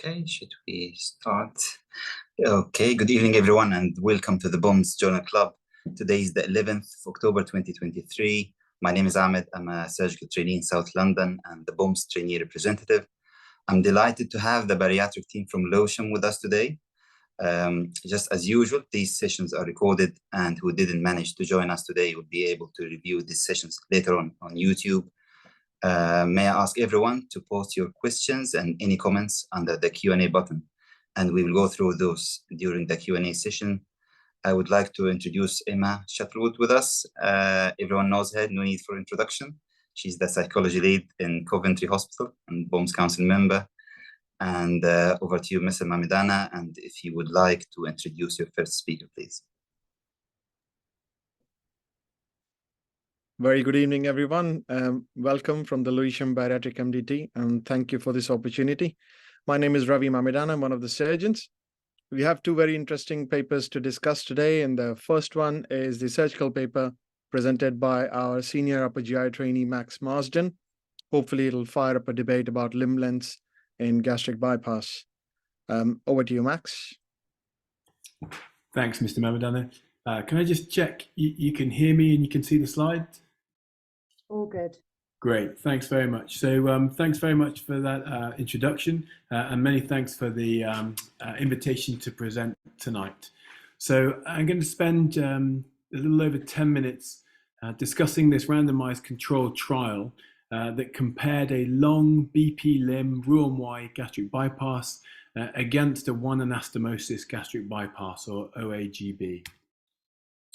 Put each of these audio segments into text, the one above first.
Okay, should we start? Okay, good evening, everyone, and welcome to the BOMSS Journal Club. Today is the 11th of October, 2023. My name is Ahmed. I'm a surgical trainee in South London and the BOMSS trainee representative. I'm delighted to have the bariatric team from Lewisham with us today. Just as usual, these sessions are recorded, and who didn't manage to join us today will be able to review these sessions later on YouTube. May I ask everyone to post your questions and any comments under the Q&A button, and we will go through those during the Q&A session. I would like to introduce Emma Shuttlewood with us. Everyone knows her, no need for introduction. She's the psychology lead in Coventry Hospital and BOMSS Council member. And over to you, Mr. Mamidana, and if you would like to introduce your first speaker, please. Very good evening, everyone. Welcome from the Lewisham Bariatric MDT, and thank you for this opportunity. My name is Ravi Mamidana. I'm one of the surgeons. We have two very interesting papers to discuss today, and the first one is the surgical paper presented by our senior upper GI trainee, Max Marsden. Hopefully, it'll fire up a debate about limb lengths in gastric bypass. Over to you, Max. Thanks, Mr. Mamidana. Can I just check you can hear me and you can see the slide? All good. Great, thanks very much. So thanks very much for that introduction, and many thanks for the invitation to present tonight. So I'm going to spend a little over 10 minutes discussing this randomized controlled trial that compared a long BP limb Roux-en-Y gastric bypass against a one anastomosis gastric bypass, or OAGB.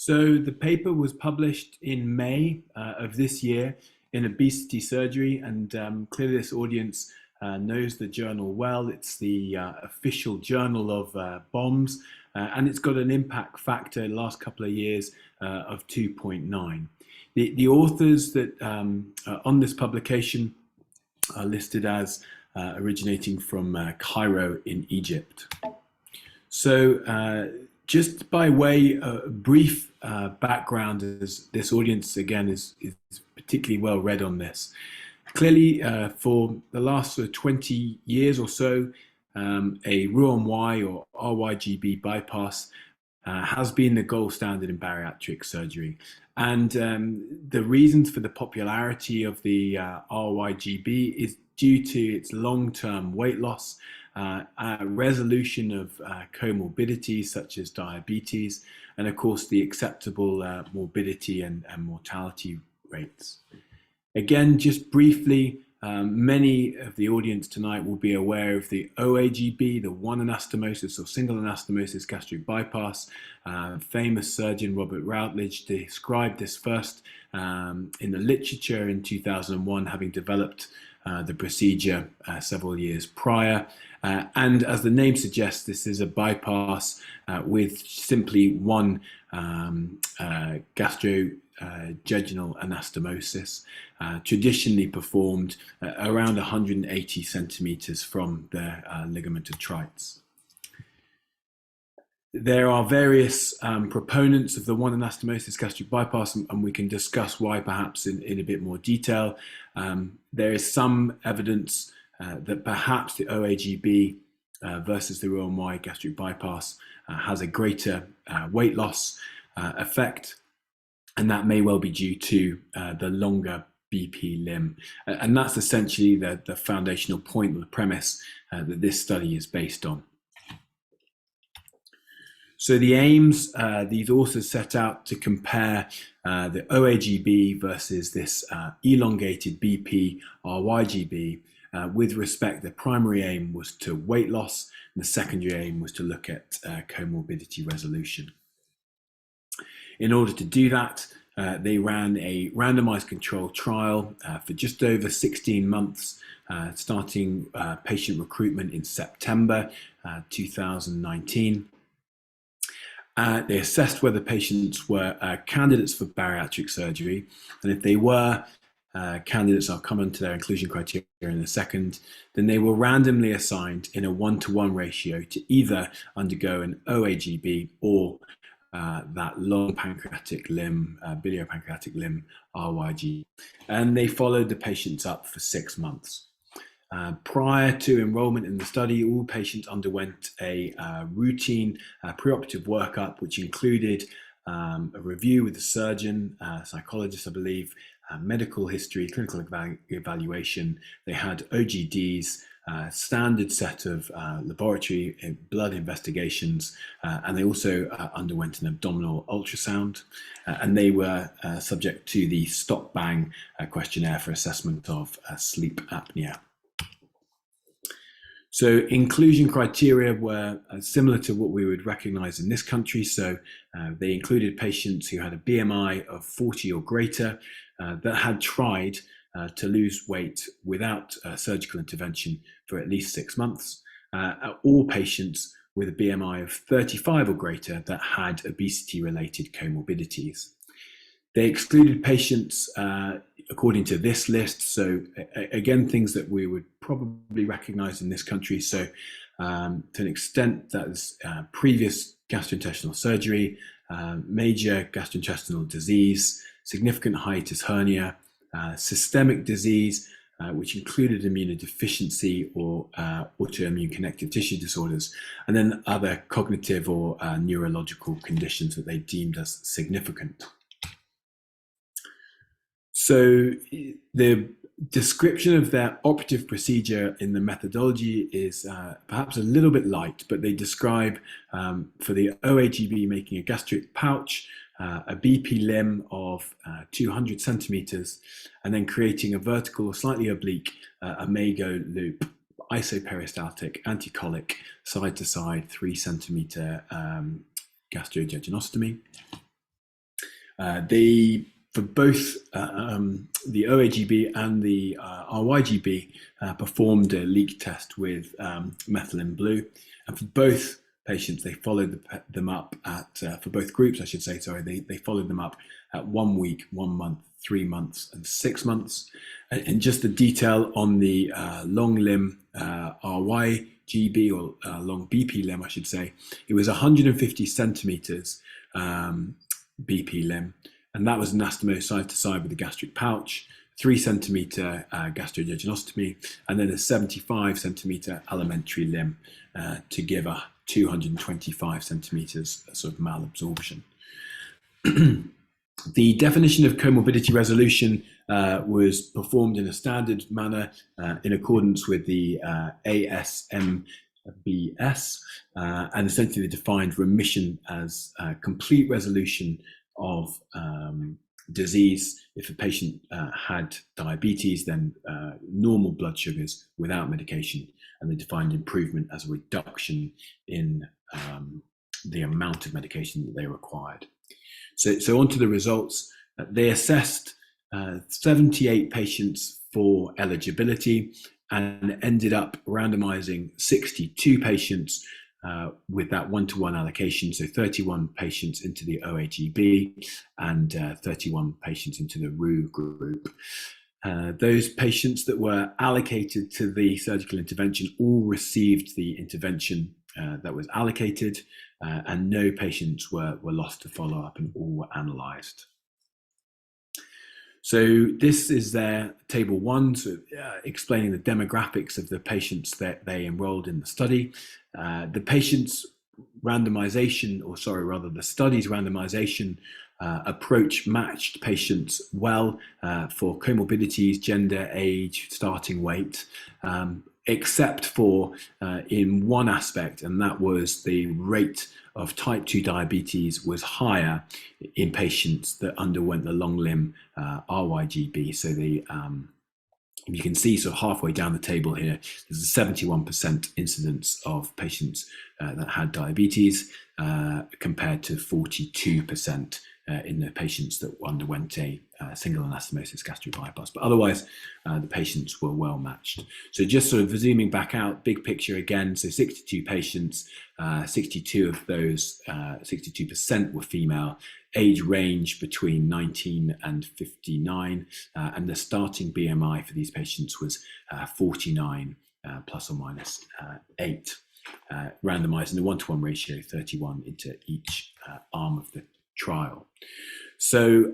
So the paper was published in May of this year in Obesity Surgery, and clearly this audience knows the journal well. It's the official journal of BOMSS, and it's got an impact factor in the last couple of years of 2.9. The authors that on this publication are listed as originating from Cairo in Egypt. So just by way of brief background, as this audience again is particularly well read on this. Clearly, for the last 20 years or so, a Roux-en-Y or RYGB bypass has been the gold standard in bariatric surgery. And the reasons for the popularity of the RYGB is due to its long-term weight loss, resolution of comorbidities such as diabetes, and of course the acceptable morbidity and mortality rates. Again, just briefly, many of the audience tonight will be aware of the OAGB, the one anastomosis or single anastomosis gastric bypass. Famous surgeon Robert Routledge described this first in the literature in 2001, having developed the procedure several years prior. And as the name suggests, this is a bypass with simply one gastrojejunal anastomosis, traditionally performed around 180 centimeters from the ligament of Treitz. There are various proponents of the one anastomosis gastric bypass, and we can discuss why perhaps in a bit more detail. There is some evidence that perhaps the OAGB versus the Roux-en-Y gastric bypass has a greater weight loss effect, and that may well be due to the longer BP limb. And that's essentially the foundational point, or the premise that this study is based on. So the aims, these authors set out to compare the OAGB versus this elongated BP RYGB. With respect, the primary aim was to weight loss, and the secondary aim was to look at comorbidity resolution. In order to do that, they ran a randomized controlled trial for just over 16 months, starting patient recruitment in September 2019. They assessed whether patients were candidates for bariatric surgery, and if they were candidates, I'll come on to their inclusion criteria in a second, then they were randomly assigned in a 1-to-1 ratio to either undergo an OAGB or that long pancreatic limb, biliopancreatic limb RYG. And they followed the patients up for 6 months. Prior to enrollment in the study, all patients underwent a routine preoperative workup, which included a review with the surgeon, psychologist, I believe, medical history, clinical evaluation. They had OGDs, standard set of laboratory blood investigations, and they also underwent an abdominal ultrasound, and they were subject to the stop-bang questionnaire for assessment of sleep apnea. So inclusion criteria were similar to what we would recognize in this country. So they included patients who had a BMI of 40 or greater that had tried to lose weight without surgical intervention for at least 6 months, or patients with a BMI of 35 or greater that had obesity-related comorbidities. They excluded patients according to this list. So again, things that we would probably recognize in this country. So to an extent, that is previous gastrointestinal surgery, major gastrointestinal disease, significant hiatus hernia, systemic disease, which included immunodeficiency or autoimmune connective tissue disorders, and then other cognitive or neurological conditions that they deemed as significant. So the description of their operative procedure in the methodology is perhaps a little bit light, but they describe for the OAGB making a gastric pouch, a BP limb of 200 centimeters, and then creating a vertical or slightly oblique imago loop, isoperistaltic, anticolic, side to side, 3 centimeter gastrojejunostomy. For both the OAGB and the RYGB performed a leak test with methylene blue, and for both patients they followed them up at, for both groups I should say, sorry, they followed them up at 1 week, 1 month, 3 months and 6 months. And just the detail on the long limb RYGB, or long BP limb I should say, it was 150 centimeters BP limb. And that was anastomosed side to side with a gastric pouch, 3 centimeter gastrojejunostomy, and then a 75 centimeter alimentary limb to give a 225 centimeters sort of malabsorption. The definition of comorbidity resolution was performed in a standard manner in accordance with the ASMBS, and essentially they defined remission as complete resolution of disease. If a patient had diabetes, then normal blood sugars without medication, and they defined improvement as a reduction in the amount of medication that they required. So on to the results. They assessed 78 patients for eligibility and ended up randomizing 62 patients with that one-to-one allocation, so 31 patients into the OAGB and 31 patients into the RU group. Those patients that were allocated to the surgical intervention all received the intervention that was allocated, and no patients were lost to follow-up, and all were analysed. So this is their table 1, so explaining the demographics of the patients that they enrolled in the study. The patients randomization, or sorry, rather the study's randomization approach matched patients well for comorbidities, gender, age, starting weight, except for in one aspect, and that was the rate of type 2 diabetes was higher in patients that underwent the long limb RYGB. So the you can see sort of halfway down the table here, there's a 71% incidence of patients that had diabetes compared to 42% in the patients that underwent a single anastomosis gastric bypass. But otherwise, the patients were well matched. So just sort of zooming back out, big picture again, so 62 patients, 62 of those, 62% were female, age range between 19 and 59, and the starting BMI for these patients was 49 plus or minus 8, randomized in a 1-to-1 ratio, 31 into each arm of the trial. So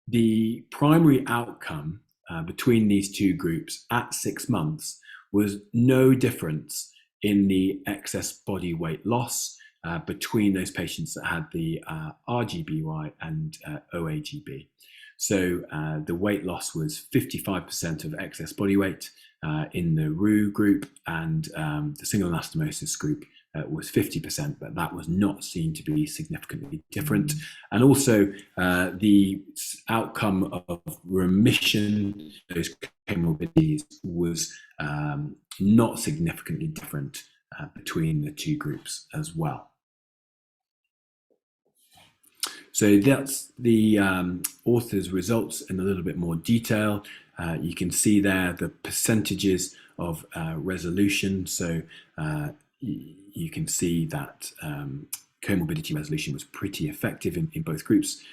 the primary outcome between these two groups at 6 months was no difference in the excess body weight loss between those patients that had the RGBY and OAGB. So the weight loss was 55% of excess body weight in the RU group, and the single anastomosis group was 50%, but that was not seen to be significantly different. And also the outcome of remission, those comorbidities, was not significantly different between the two groups as well. So that's the author's results in a little bit more detail. You can see there the percentages of resolution. So you can see that comorbidity resolution was pretty effective in both groups,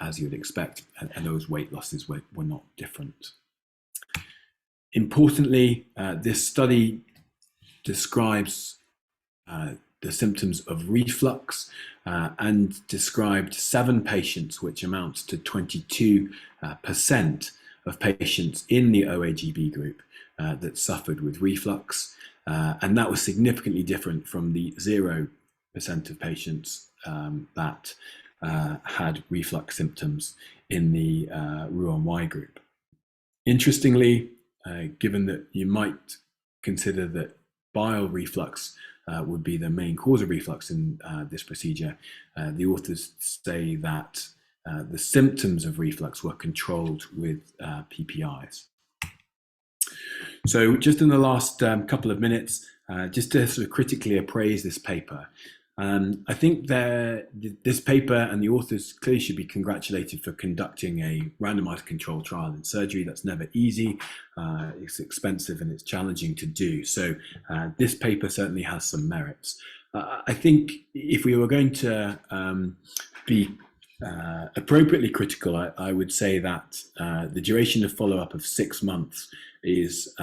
as you would expect, and those weight losses were not different. Importantly, this study describes the symptoms of reflux and described 7 patients, which amounts to 22% of patients in the OAGB group that suffered with reflux. And that was significantly different from the 0% of patients that had reflux symptoms in the Roux-en-Y group. Interestingly, given that you might consider that bile reflux would be the main cause of reflux in this procedure, the authors say that the symptoms of reflux were controlled with PPIs. So just in the last couple of minutes, just to sort of critically appraise this paper, I think this paper and the authors clearly should be congratulated for conducting a randomized controlled trial in surgery. That's never easy, it's expensive, and it's challenging to do. So this paper certainly has some merits. I think if we were going to be appropriately critical, I would say that the duration of follow-up of 6 months is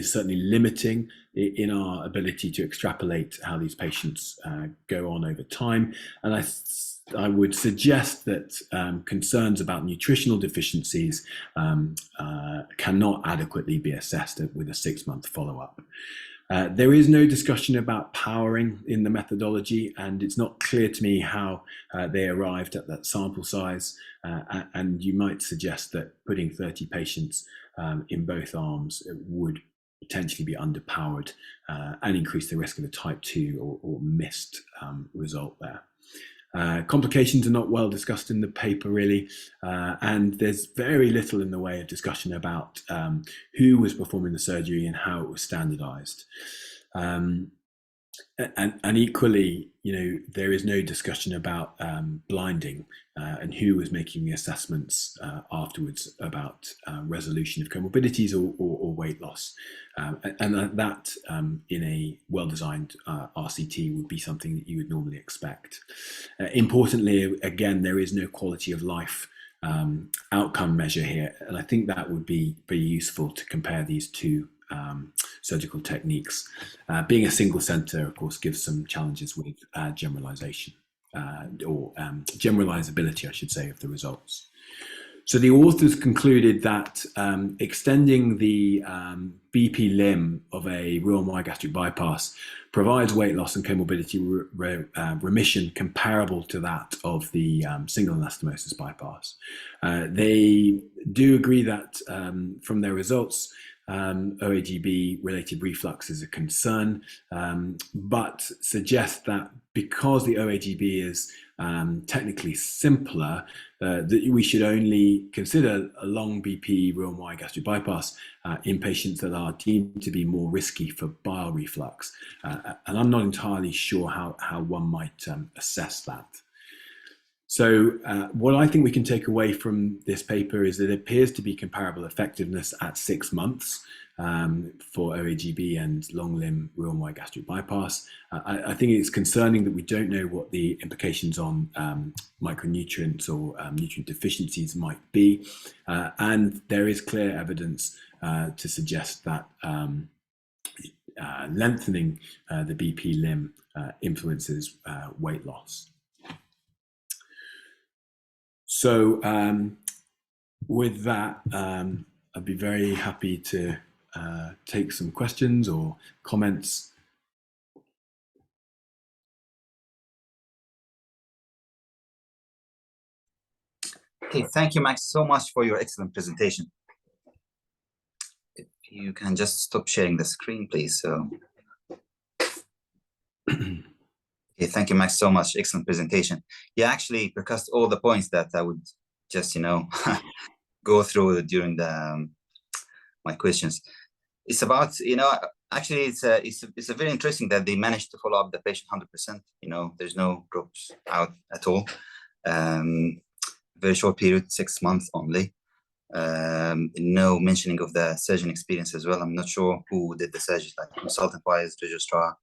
certainly limiting in our ability to extrapolate how these patients go on over time. And I would suggest that concerns about nutritional deficiencies cannot adequately be assessed with a 6-month follow-up. There is no discussion about powering in the methodology, and it's not clear to me how they arrived at that sample size. And you might suggest that putting 30 patients in both arms would potentially be underpowered and increase the risk of a type 2 or missed result there. Complications are not well discussed in the paper, really, and there's very little in the way of discussion about who was performing the surgery and how it was standardized. And equally, there is no discussion about blinding and who was making the assessments afterwards about resolution of comorbidities or weight loss. And that in a well-designed RCT would be something that you would normally expect. Importantly, again, there is no quality of life outcome measure here, and I think that would be very useful to compare these two surgical techniques. Being a single center, of course, gives some challenges with generalization or generalizability, I should say, of the results. So the authors concluded that extending the BP limb of a Roux-en-Y gastric bypass provides weight loss and comorbidity remission comparable to that of the single anastomosis bypass. They do agree that from their results, OAGB-related reflux is a concern, but suggest that because the OAGB is technically simpler, that we should only consider a long BP Roux-en-Y gastric bypass in patients that are deemed to be more risky for bile reflux. And I'm not entirely sure how one might assess that. So what I think we can take away from this paper is that it appears to be comparable effectiveness at 6 months for OAGB and long limb Roux-en-Y gastric bypass. I think it's concerning that we don't know what the implications on micronutrients or nutrient deficiencies might be. And there is clear evidence to suggest that lengthening the BP limb influences weight loss. So with that, I'd be very happy to take some questions or comments. Okay, thank you, Max, so much for your excellent presentation. If you can just stop sharing the screen, please. So, okay, thank you, Max, so much. Excellent presentation. You actually discussed all the points that I would just, go through during the my questions. It's about, actually, it's a very interesting that they managed to follow up the patient 100%. There's no drops out at all. Very short period, 6 months only. No mentioning of the surgeon experience as well. I'm not sure who did the surgery, like consultant-wise, registrar.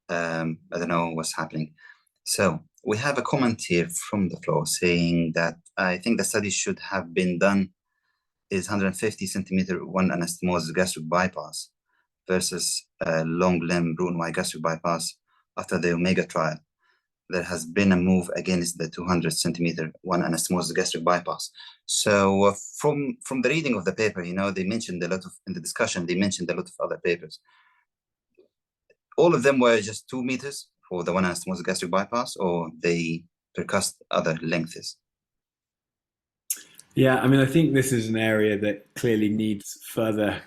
I don't know what's happening. So we have a comment here from the floor saying that I think the study should have been done is 150 centimeter one anastomosis gastric bypass versus long limb Roux-en-Y gastric bypass after the Omega trial. There has been a move against the 200 centimeter one anastomosis gastric bypass. So from the reading of the paper, they mentioned a lot of, in the discussion, they mentioned a lot of other papers. All of them were just 2 meters for the one anastomosis gastric bypass, or they percussed other lengths? Yeah, I mean, I think this is an area that clearly needs further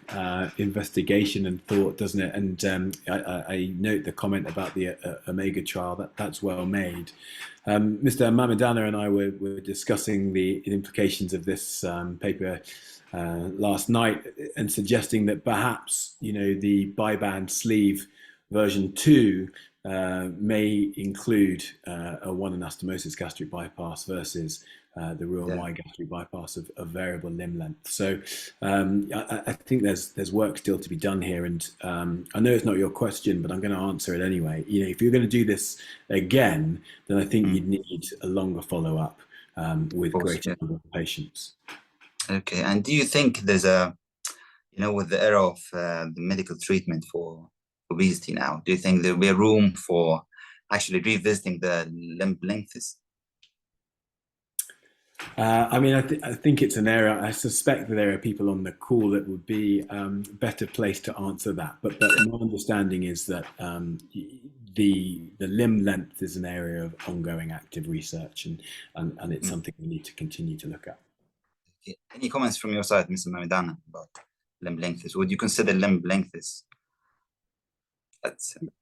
investigation and thought, doesn't it? And I note the comment about the Omega trial. That's well made. Mr. Mamedana and I were discussing the implications of this paper last night and suggesting that perhaps, the biband sleeve version 2 may include a one anastomosis gastric bypass versus the Roux-en-Y gastric bypass of variable limb length. So I think there's work still to be done here, and I know it's not your question, but I'm going to answer it anyway. If you're going to do this again, then I think you'd need a longer follow-up with greater number of patients. Okay, and do you think there's with the era of the medical treatment for obesity now, do you think there'll be a room for actually revisiting the limb lengths? I mean, I think it's an area. I suspect that there are people on the call that would be better placed to answer that. But my understanding is that the limb length is an area of ongoing active research, and it's something we need to continue to look at. Okay. Any comments from your side, Mr. Mamedana, about limb lengths? Would you consider limb lengths?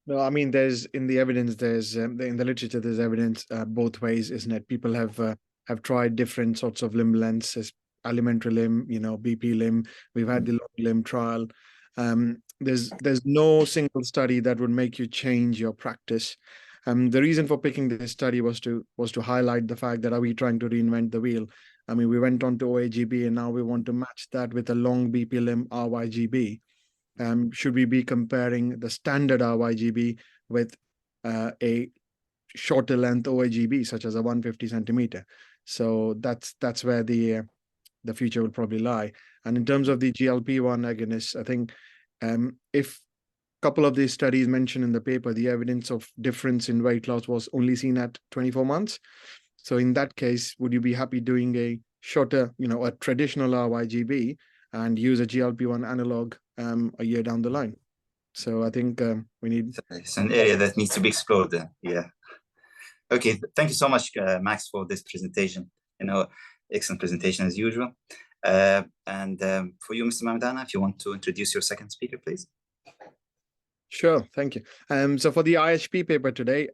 No, I mean, there's in the evidence, there's in the literature, there's evidence both ways, isn't it? People have tried different sorts of limb lengths, as alimentary limb, BP limb. We've had the long limb trial. There's no single study that would make you change your practice. The reason for picking this study was to highlight the fact that are we trying to reinvent the wheel? I mean, we went on to OAGB and now we want to match that with a long BP limb RYGB. Should we be comparing the standard RYGB with a shorter length OAGB, such as a 150 centimeter? So that's where the future will probably lie. And in terms of the GLP-1 agonists, I think if a couple of these studies mentioned in the paper, the evidence of difference in weight loss was only seen at 24 months. So in that case, would you be happy doing a shorter, a traditional RYGB and use a GLP-1 analog a year down the line? So I think we need... It's an area that needs to be explored. Yeah. Okay, thank you so much, Max, for this presentation. Excellent presentation as usual. And for you, Mr. Mamedana, if you want to introduce your second speaker, please. Sure, thank you. So for the IHP paper today,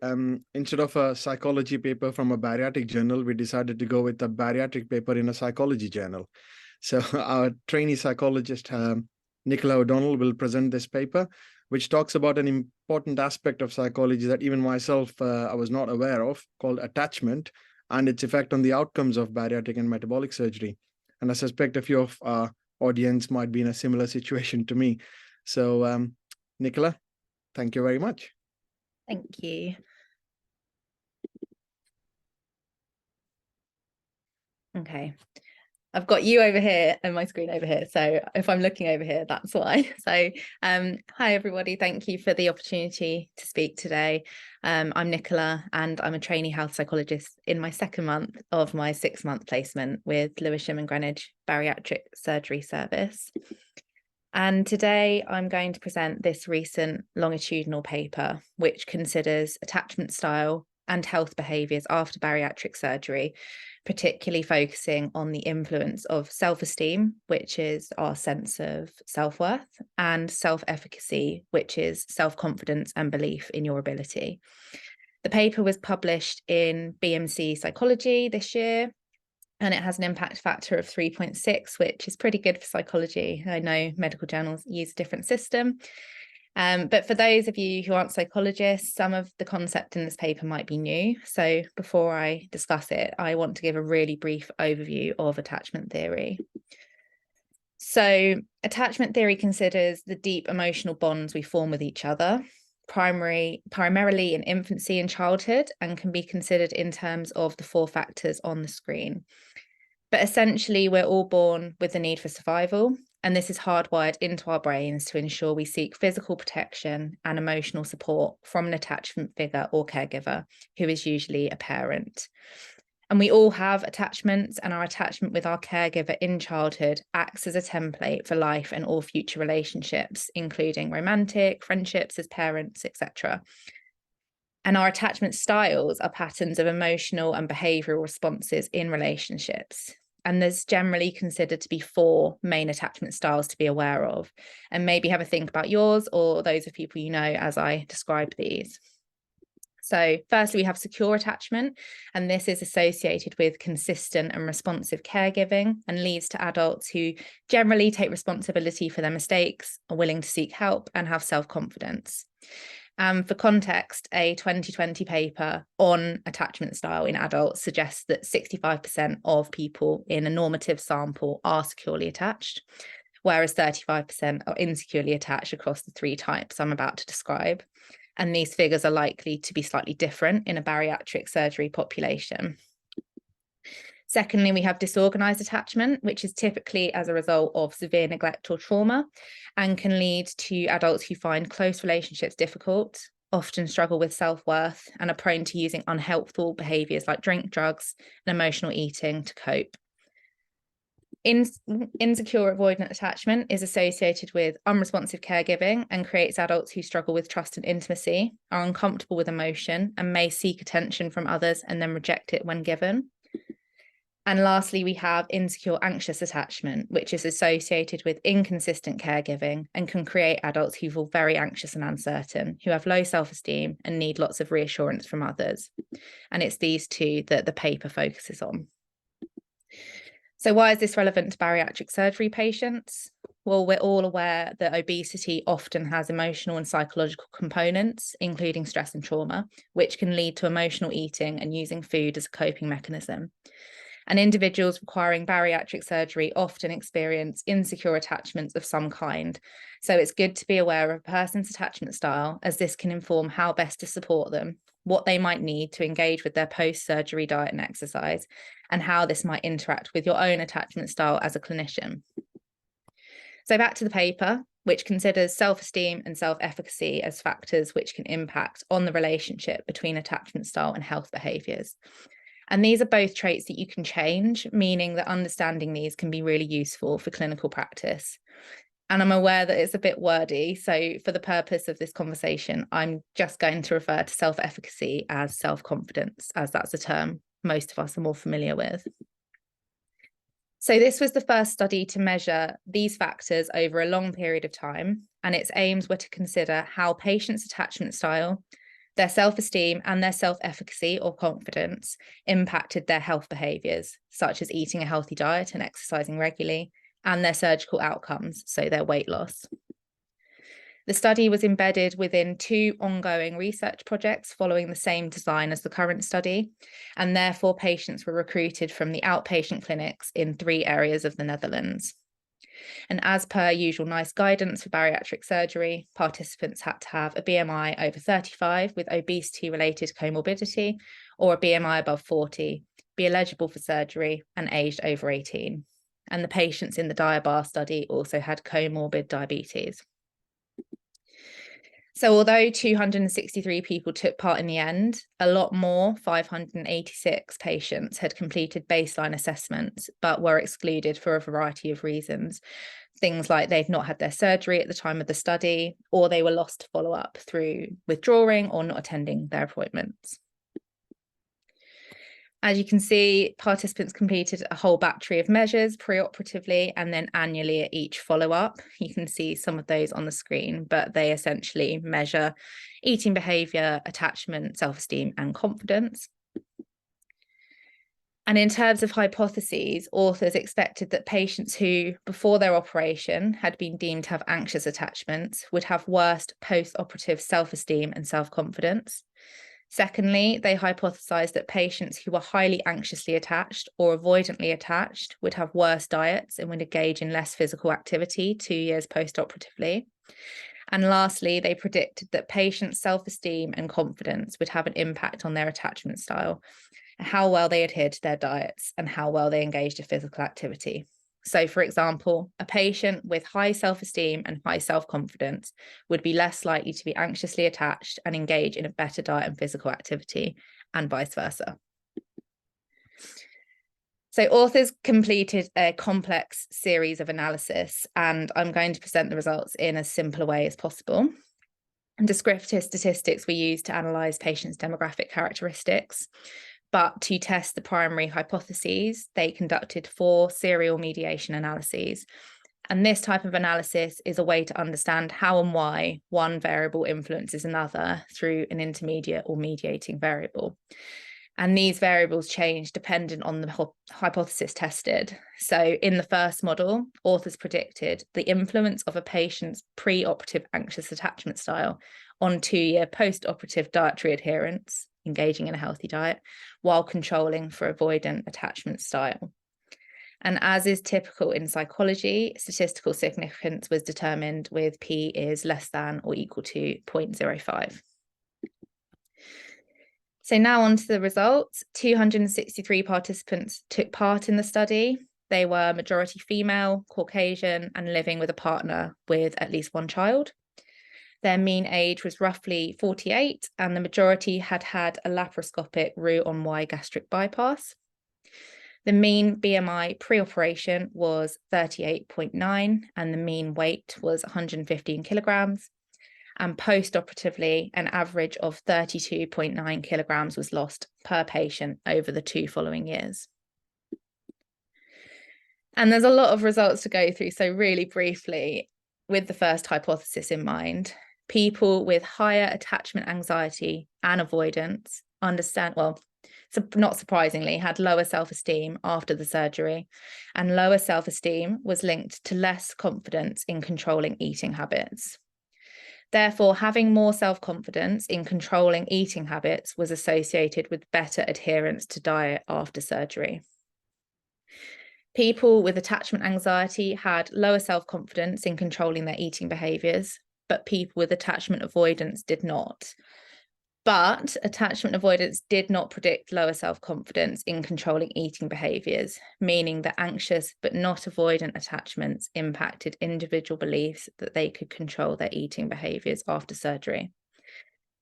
instead of a psychology paper from a bariatric journal, we decided to go with a bariatric paper in a psychology journal. So our trainee psychologist, Nicola O'Donnell, will present this paper, which talks about an important aspect of psychology that even myself, I was not aware of, called attachment, and its effect on the outcomes of bariatric and metabolic surgery. And I suspect a few of our audience might be in a similar situation to me. So Nicola, thank you very much. Thank you. Okay. I've got you over here and my screen over here. So if I'm looking over here, that's why. So hi, everybody. Thank you for the opportunity to speak today. I'm Nicola and I'm a trainee health psychologist in my second month of my 6-month placement with Lewisham and Greenwich Bariatric Surgery Service. And today I'm going to present this recent longitudinal paper, which considers attachment style and health behaviours after bariatric surgery, particularly focusing on the influence of self-esteem, which is our sense of self-worth, and self-efficacy, which is self-confidence and belief in your ability. The paper was published in BMC Psychology this year, and it has an impact factor of 3.6, which is pretty good for psychology. I know medical journals use a different system. But for those of you who aren't psychologists, some of the concept in this paper might be new. So before I discuss it, I want to give a really brief overview of attachment theory. So attachment theory considers the deep emotional bonds we form with each other, primarily in infancy and childhood, and can be considered in terms of the 4 factors on the screen. But essentially, we're all born with the need for survival, and this is hardwired into our brains to ensure we seek physical protection and emotional support from an attachment figure or caregiver, who is usually a parent. And we all have attachments, and our attachment with our caregiver in childhood acts as a template for life and all future relationships, including romantic, friendships as parents, etc. And our attachment styles are patterns of emotional and behavioural responses in relationships. And there's generally considered to be 4 main attachment styles to be aware of. And maybe have a think about yours or those of people you know as I describe these. So firstly, we have secure attachment, and this is associated with consistent and responsive caregiving and leads to adults who generally take responsibility for their mistakes, are willing to seek help, and have self-confidence. For context, a 2020 paper on attachment style in adults suggests that 65% of people in a normative sample are securely attached, whereas 35% are insecurely attached across the 3 types I'm about to describe. And these figures are likely to be slightly different in a bariatric surgery population. Secondly, we have disorganized attachment, which is typically as a result of severe neglect or trauma, and can lead to adults who find close relationships difficult, often struggle with self-worth, and are prone to using unhelpful behaviors like drink, drugs, and emotional eating to cope. Insecure avoidant attachment is associated with unresponsive caregiving and creates adults who struggle with trust and intimacy, are uncomfortable with emotion, and may seek attention from others and then reject it when given. And lastly, we have insecure anxious attachment, which is associated with inconsistent caregiving and can create adults who feel very anxious and uncertain, who have low self-esteem and need lots of reassurance from others. And it's these 2 that the paper focuses on. So why is this relevant to bariatric surgery patients? Well, we're all aware that obesity often has emotional and psychological components, including stress and trauma, which can lead to emotional eating and using food as a coping mechanism. And individuals requiring bariatric surgery often experience insecure attachments of some kind. So it's good to be aware of a person's attachment style, as this can inform how best to support them, what they might need to engage with their post-surgery diet and exercise, and how this might interact with your own attachment style as a clinician. So back to the paper, which considers self-esteem and self-efficacy as factors which can impact on the relationship between attachment style and health behaviours. And these are both traits that you can change, meaning that understanding these can be really useful for clinical practice. And I'm aware that it's a bit wordy, so for the purpose of this conversation, I'm just going to refer to self-efficacy as self-confidence, as that's a term most of us are more familiar with. So this was the first study to measure these factors over a long period of time, and its aims were to consider how patients' attachment style, their self-esteem and their self-efficacy or confidence impacted their health behaviours, such as eating a healthy diet and exercising regularly, and their surgical outcomes, so their weight loss. The study was embedded within 2 ongoing research projects following the same design as the current study, and therefore patients were recruited from the outpatient clinics in 3 areas of the Netherlands. And as per usual NICE guidance for bariatric surgery, participants had to have a BMI over 35 with obesity-related comorbidity, or a BMI above 40, be eligible for surgery, and aged over 18. And the patients in the DIABAR study also had comorbid diabetes. So although 263 people took part in the end, a lot more, 586 patients, had completed baseline assessments, but were excluded for a variety of reasons. things like they've not had their surgery at the time of the study, or they were lost to follow up through withdrawing or not attending their appointments. As you can see, participants completed a whole battery of measures preoperatively and then annually at each follow-up. You can see some of those on the screen, but they essentially measure eating behaviour, attachment, self-esteem and confidence. And in terms of hypotheses, authors expected that patients who, before their operation, had been deemed to have anxious attachments would have worse post-operative self-esteem and self-confidence. Secondly, they hypothesized that patients who were highly anxiously attached or avoidantly attached would have worse diets and would engage in less physical activity 2 years post-operatively. And lastly, they predicted that patients' self-esteem and confidence would have an impact on their attachment style, how well they adhered to their diets and how well they engaged in physical activity. So, for example, a patient with high self-esteem and high self-confidence would be less likely to be anxiously attached and engage in a better diet and physical activity, and vice versa. So authors completed a complex series of analysis, and I'm going to present the results in as simple a way as possible. And descriptive statistics were used to analyse patients' demographic characteristics. But to test the primary hypotheses, they conducted 4 serial mediation analyses. And this type of analysis is a way to understand how and why one variable influences another through an intermediate or mediating variable. And these variables change dependent on the hypothesis tested. So in the first model, authors predicted the influence of a patient's pre-operative anxious attachment style on 2-year post-operative dietary adherence, engaging in a healthy diet, while controlling for avoidant attachment style. And as is typical in psychology, statistical significance was determined with p is less than or equal to 0.05. So now on to the results. 263 participants took part in the study. They were majority female, Caucasian, and living with a partner with at least 1 child. Their mean age was roughly 48, and the majority had had a laparoscopic Roux-en-Y gastric bypass. The mean BMI pre-operation was 38.9, and the mean weight was 115 kilograms. And post-operatively, an average of 32.9 kilograms was lost per patient over the 2 following years. And there's a lot of results to go through, so really briefly, with the first hypothesis in mind, people with higher attachment anxiety and avoidance not surprisingly, had lower self-esteem after the surgery, and lower self-esteem was linked to less confidence in controlling eating habits. Therefore, having more self-confidence in controlling eating habits was associated with better adherence to diet after surgery. People with attachment anxiety had lower self-confidence in controlling their eating behaviours, but people with attachment avoidance did not. But attachment avoidance did not predict lower self-confidence in controlling eating behaviours, meaning that anxious but not avoidant attachments impacted individual beliefs that they could control their eating behaviours after surgery.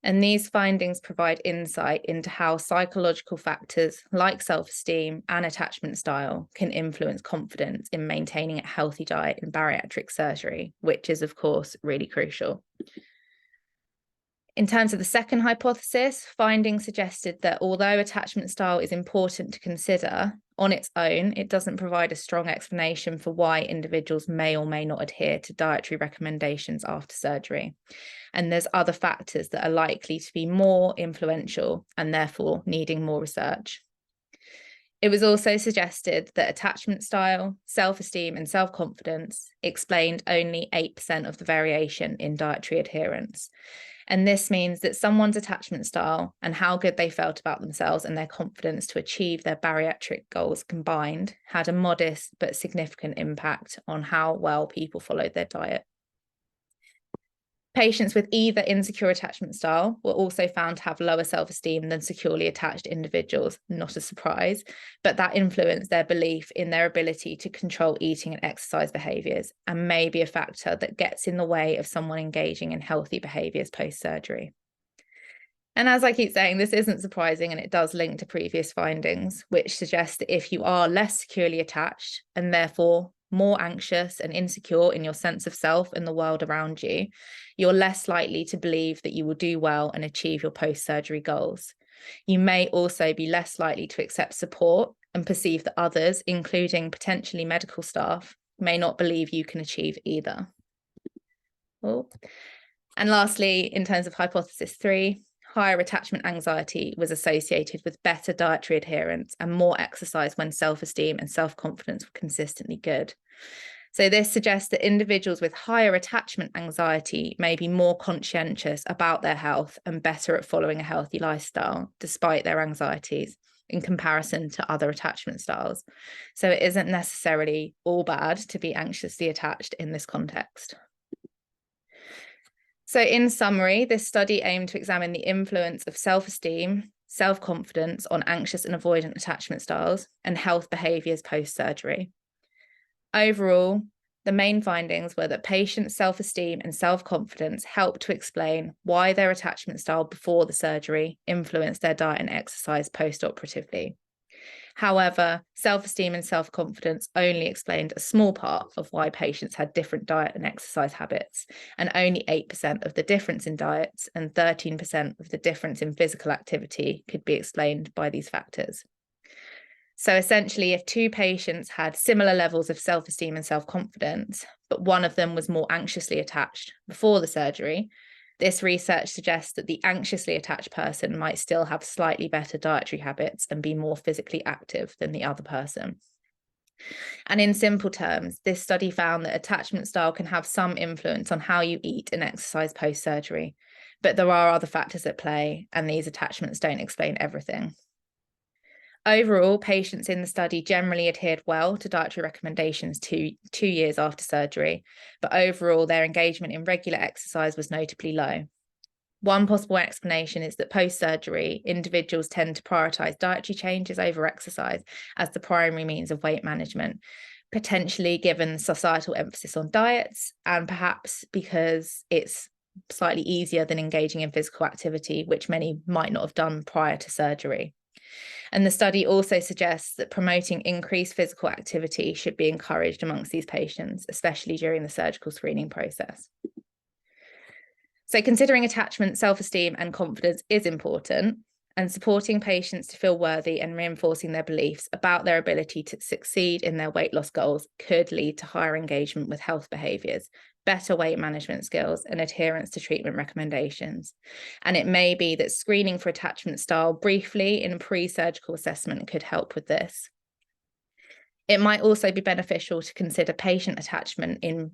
And these findings provide insight into how psychological factors like self-esteem and attachment style can influence confidence in maintaining a healthy diet in bariatric surgery, which is, of course, really crucial. In terms of the second hypothesis, findings suggested that although attachment style is important to consider, on its own, it doesn't provide a strong explanation for why individuals may or may not adhere to dietary recommendations after surgery. And there's other factors that are likely to be more influential and therefore needing more research. It was also suggested that attachment style, self-esteem and self-confidence explained only 8% of the variation in dietary adherence. And this means that someone's attachment style and how good they felt about themselves and their confidence to achieve their bariatric goals combined had a modest but significant impact on how well people followed their diet. Patients with either insecure attachment style were also found to have lower self-esteem than securely attached individuals, not a surprise, but that influenced their belief in their ability to control eating and exercise behaviours and may be a factor that gets in the way of someone engaging in healthy behaviours post-surgery. And as I keep saying, this isn't surprising, and it does link to previous findings, which suggest that if you are less securely attached and therefore more anxious and insecure in your sense of self and the world around you, you're less likely to believe that you will do well and achieve your post-surgery goals. You may also be less likely to accept support and perceive that others, including potentially medical staff, may not believe you can achieve either. Oh. And lastly, in terms of hypothesis 3, higher attachment anxiety was associated with better dietary adherence and more exercise when self-esteem and self-confidence were consistently good. So this suggests that individuals with higher attachment anxiety may be more conscientious about their health and better at following a healthy lifestyle, despite their anxieties, in comparison to other attachment styles. So it isn't necessarily all bad to be anxiously attached in this context. So in summary, this study aimed to examine the influence of self-esteem, self-confidence on anxious and avoidant attachment styles and health behaviours post-surgery. Overall, the main findings were that patients' self-esteem and self-confidence helped to explain why their attachment style before the surgery influenced their diet and exercise post-operatively. However, self-esteem and self-confidence only explained a small part of why patients had different diet and exercise habits, and only 8% of the difference in diets and 13% of the difference in physical activity could be explained by these factors. So essentially, if two patients had similar levels of self-esteem and self-confidence, but one of them was more anxiously attached before the surgery, this research suggests that the anxiously attached person might still have slightly better dietary habits and be more physically active than the other person. And in simple terms, this study found that attachment style can have some influence on how you eat and exercise post-surgery, but there are other factors at play, and these attachments don't explain everything. Overall, patients in the study generally adhered well to dietary recommendations 2 years after surgery, but overall their engagement in regular exercise was notably low. One possible explanation is that post-surgery, individuals tend to prioritise dietary changes over exercise as the primary means of weight management, potentially given societal emphasis on diets, and perhaps because it's slightly easier than engaging in physical activity, which many might not have done prior to surgery. And the study also suggests that promoting increased physical activity should be encouraged amongst these patients, especially during the surgical screening process. So considering attachment, self-esteem and confidence is important, and supporting patients to feel worthy and reinforcing their beliefs about their ability to succeed in their weight loss goals could lead to higher engagement with health behaviours, better weight management skills and adherence to treatment recommendations. And it may be that screening for attachment style briefly in pre-surgical assessment could help with this. It might also be beneficial to consider patient attachment in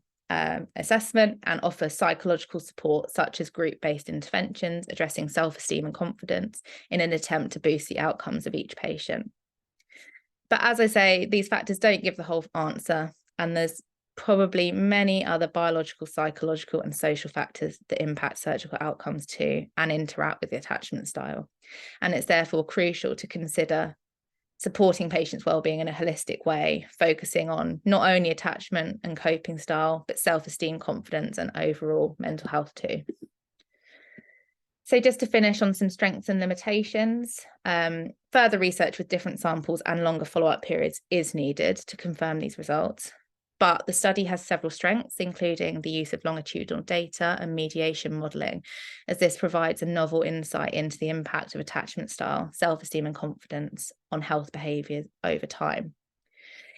assessment and offer psychological support such as group-based interventions addressing self-esteem and confidence in an attempt to boost the outcomes of each patient. But as I say, these factors don't give the whole answer, and there's probably many other biological, psychological and social factors that impact surgical outcomes too and interact with the attachment style. And it's therefore crucial to consider supporting patients' well-being in a holistic way, focusing on not only attachment and coping style, but self-esteem, confidence and overall mental health too. So just to finish on some strengths and limitations, further research with different samples and longer follow-up periods is needed to confirm these results. But the study has several strengths, including the use of longitudinal data and mediation modelling, as this provides a novel insight into the impact of attachment style, self-esteem and confidence on health behaviours over time.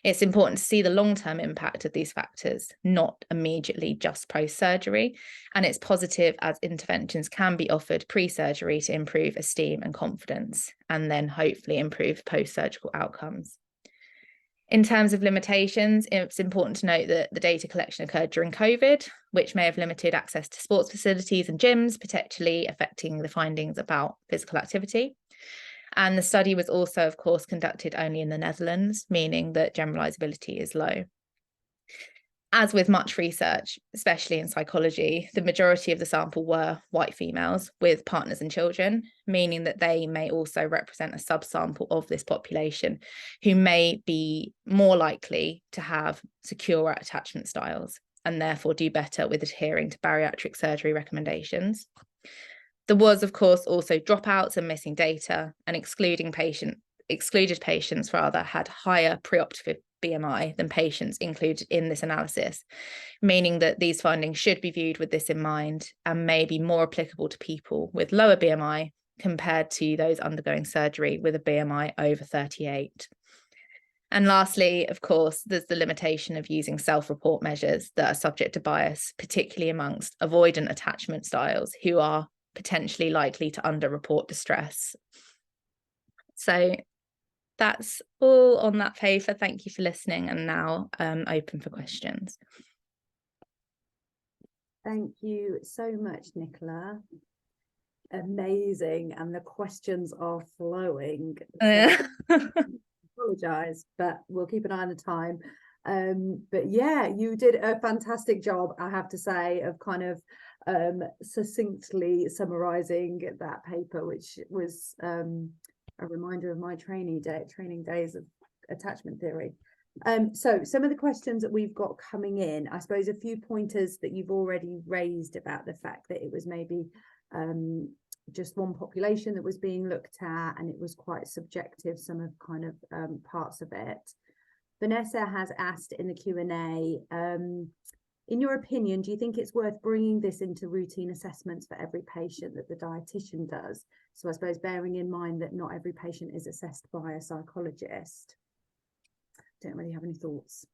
It's important to see the long-term impact of these factors, not immediately just post-surgery, and it's positive as interventions can be offered pre-surgery to improve esteem and confidence, and then hopefully improve post-surgical outcomes. In terms of limitations, it's important to note that the data collection occurred during COVID, which may have limited access to sports facilities and gyms, potentially affecting the findings about physical activity. And the study was also, of course, conducted only in the Netherlands, meaning that generalizability is low. As with much research, especially in psychology, the majority of the sample were white females with partners and children, meaning that they may also represent a subsample of this population who may be more likely to have secure attachment styles and therefore do better with adhering to bariatric surgery recommendations. There was, of course, also dropouts and missing data, and excluded patients had higher preoperative BMI than patients included in this analysis, meaning that these findings should be viewed with this in mind and may be more applicable to people with lower BMI compared to those undergoing surgery with a BMI over 38. And lastly, of course, there's the limitation of using self-report measures that are subject to bias, particularly amongst avoidant attachment styles who are potentially likely to underreport distress. So that's all on that paper. Thank you for listening, and now open for questions. Thank you so much, Nicola. Amazing, and the questions are flowing. Apologize, but we'll keep an eye on the time. But yeah, you did a fantastic job, I have to say, of kind of succinctly summarizing that paper, which was a reminder of my training days of attachment theory. So some of the questions that we've got coming in, I suppose a few pointers that you've already raised about the fact that it was maybe just one population that was being looked at, and it was quite subjective, some of kind of parts of it. Vanessa has asked in the Q&A, in your opinion, do you think it's worth bringing this into routine assessments for every patient that the dietitian does? So I suppose bearing in mind that not every patient is assessed by a psychologist. Don't really have any thoughts.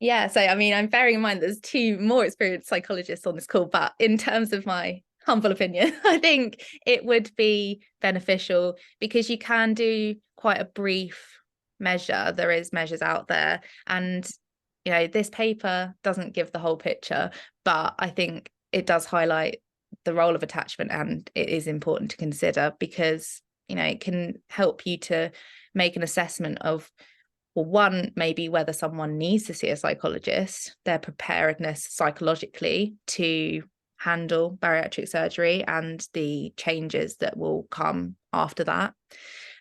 Yeah, so I mean, I'm bearing in mind there's two more experienced psychologists on this call, but in terms of my humble opinion, I think it would be beneficial because you can do quite a brief measure. There is measures out there, and you know, this paper doesn't give the whole picture, but I think it does highlight the role of attachment, and it is important to consider because, you know, it can help you to make an assessment of, well, one, maybe whether someone needs to see a psychologist, their preparedness psychologically to handle bariatric surgery and the changes that will come after that.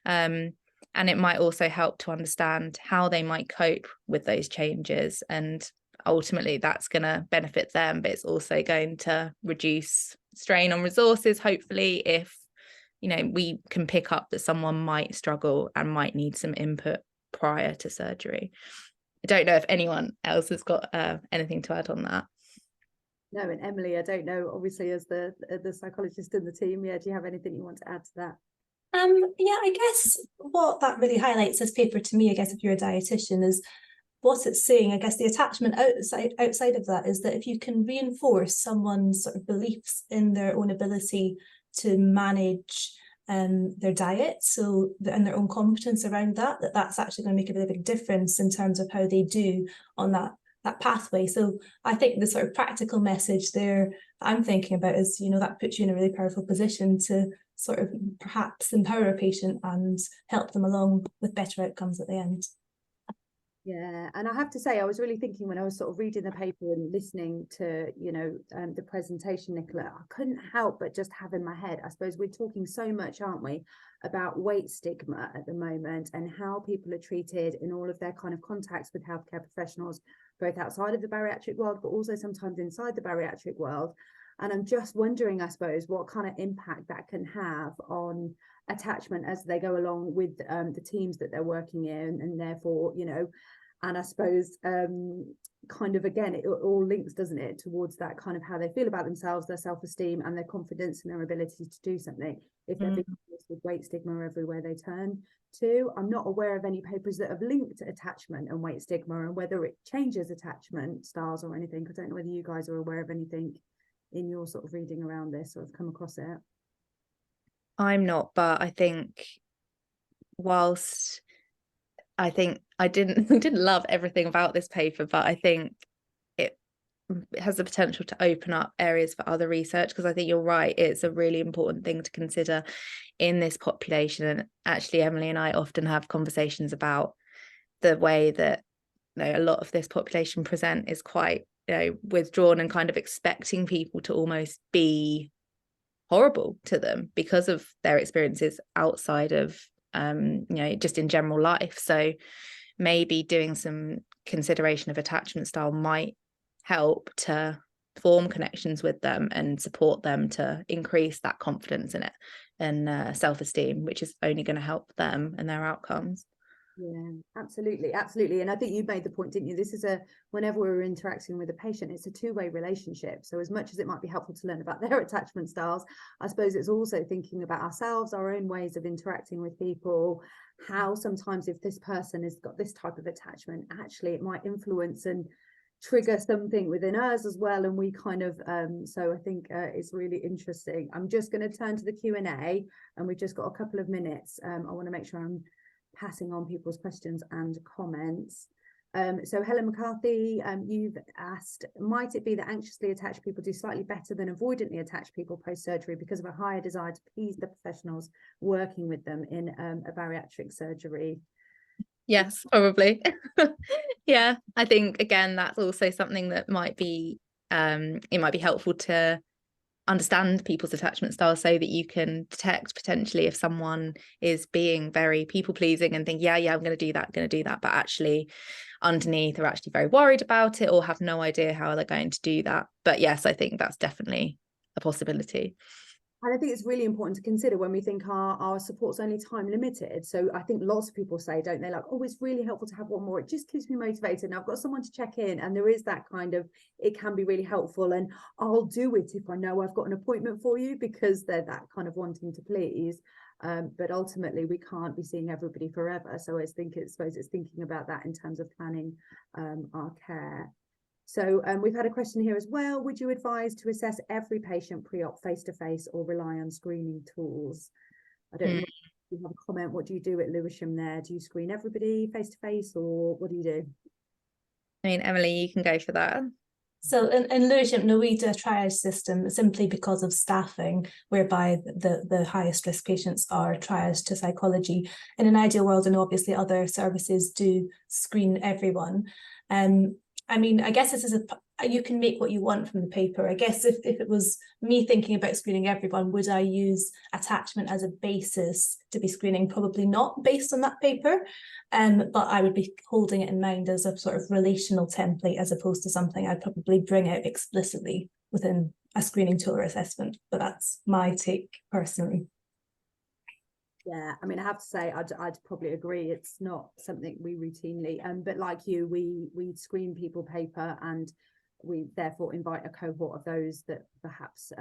And it might also help to understand how they might cope with those changes. And ultimately, that's going to benefit them, but it's also going to reduce strain on resources, hopefully, if, you know, we can pick up that someone might struggle and might need some input prior to surgery. I don't know if anyone else has got anything to add on that. No, and Emily, I don't know, obviously, as the psychologist in the team, yeah, do you have anything you want to add to that? Yeah, I guess what that really highlights this paper to me, I guess, if you're a dietitian, is what it's saying. I guess the attachment outside of that is that if you can reinforce someone's sort of beliefs in their own ability to manage their diet, and their own competence around that, that's actually going to make a really big difference in terms of how they do on that pathway. So I think the sort of practical message there I'm thinking about is, you know, that puts you in a really powerful position to sort of perhaps empower a patient and help them along with better outcomes at the end. Yeah, and I have to say, I was really thinking when I was sort of reading the paper and listening to, you know, the presentation, Nicola, I couldn't help but just have in my head, I suppose we're talking so much, aren't we, about weight stigma at the moment and how people are treated in all of their kind of contacts with healthcare professionals, both outside of the bariatric world, but also sometimes inside the bariatric world. And I'm just wondering, I suppose, what kind of impact that can have on attachment as they go along with the teams that they're working in, and therefore, you know, and I suppose kind of, again, it all links, doesn't it, towards that kind of how they feel about themselves, their self-esteem and their confidence in their ability to do something if they're being faced with weight stigma everywhere they turn to. I'm not aware of any papers that have linked attachment and weight stigma and whether it changes attachment styles or anything. I don't know whether you guys are aware of anything in your sort of reading around this or have come across it. I'm not, but I think whilst I think I didn't love everything about this paper, but I think it has the potential to open up areas for other research, because I think you're right, it's a really important thing to consider in this population. And actually, Emily and I often have conversations about the way that, you know, a lot of this population present is quite, you know, withdrawn and kind of expecting people to almost be horrible to them because of their experiences outside of you know, just in general life. So maybe doing some consideration of attachment style might help to form connections with them and support them to increase that confidence in it and self-esteem, which is only going to help them and their outcomes. Yeah, absolutely, absolutely. And I think you made the point, didn't you? This is whenever we're interacting with a patient, it's a two-way relationship. So as much as it might be helpful to learn about their attachment styles, I suppose it's also thinking about ourselves, our own ways of interacting with people, how sometimes if this person has got this type of attachment, actually it might influence and trigger something within us as well. And we kind of, so I think it's really interesting. I'm just going to turn to the Q&A, and we've just got a couple of minutes. I want to make sure I'm passing on people's questions and comments. So Helen McCarthy, you've asked, might it be that anxiously attached people do slightly better than avoidantly attached people post-surgery because of a higher desire to please the professionals working with them in a bariatric surgery? Yes, probably. Yeah, I think again that's also something that might be it might be helpful to understand people's attachment styles so that you can detect potentially if someone is being very people pleasing and think, yeah, I'm going to do that, but actually underneath are actually very worried about it or have no idea how they're going to do that. But yes, I think that's definitely a possibility. And I think it's really important to consider when we think our support's only time limited. So I think lots of people say, don't they, like, oh, it's really helpful to have one more. It just keeps me motivated. And I've got someone to check in. And there is that kind of, it can be really helpful. And I'll do it if I know I've got an appointment for you, because they're that kind of wanting to please. But ultimately, we can't be seeing everybody forever. So I suppose it's thinking about that in terms of planning our care. So we've had a question here as well. Would you advise to assess every patient pre-op face-to-face or rely on screening tools? I don't know if you have a comment. What do you do at Lewisham there? Do you screen everybody face-to-face, or what do you do? I mean, Emily, you can go for that. So in Lewisham, no, we do a triage system simply because of staffing, whereby the highest risk patients are triaged to psychology. In an ideal world, and obviously other services do screen everyone. I mean, I guess this is you can make what you want from the paper. I guess if it was me thinking about screening everyone, would I use attachment as a basis to be screening? Probably not based on that paper. But I would be holding it in mind as a sort of relational template as opposed to something I'd probably bring out explicitly within a screening tool or assessment. But that's my take personally. Yeah, I mean, I have to say, I'd probably agree. It's not something we routinely, but like you, we screen people paper, and we therefore invite a cohort of those that perhaps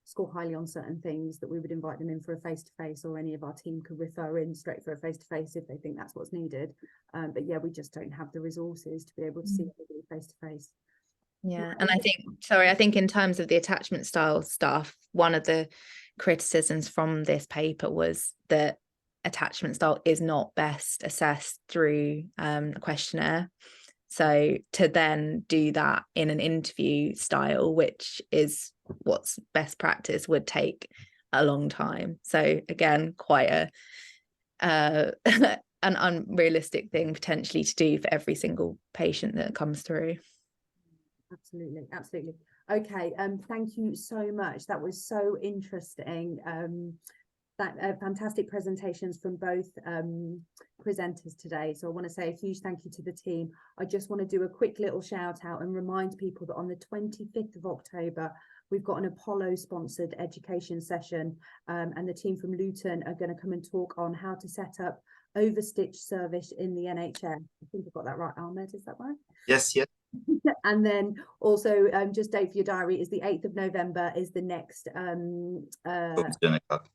score highly on certain things, that we would invite them in for a face-to-face, or any of our team could refer in straight for a face-to-face if they think that's what's needed. But yeah, we just don't have the resources to be able to see everybody face-to-face. Yeah, and I think in terms of the attachment style stuff, one of the criticisms from this paper was that attachment style is not best assessed through a questionnaire. So to then do that in an interview style, which is what's best practice, would take a long time. So again, quite an unrealistic thing potentially to do for every single patient that comes through. Absolutely. Okay, thank you so much. That was so interesting. Fantastic presentations from both presenters today. So I want to say a huge thank you to the team. I just want to do a quick little shout out and remind people that on the 25th of October, we've got an Apollo sponsored education session, and the team from Luton are going to come and talk on how to set up overstitch service in the NHS. I think I've got that right, Ahmed, is that right? Yes. And then also, just date for your diary, is the 8th of November is the next Journal Club.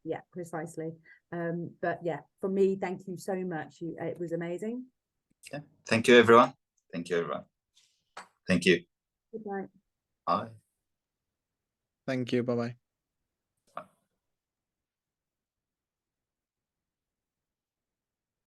Yeah, precisely. But yeah, for me, thank you so much. It was amazing. Yeah. Thank you, everyone. Thank you. Good night. Bye. Thank you. Bye-bye.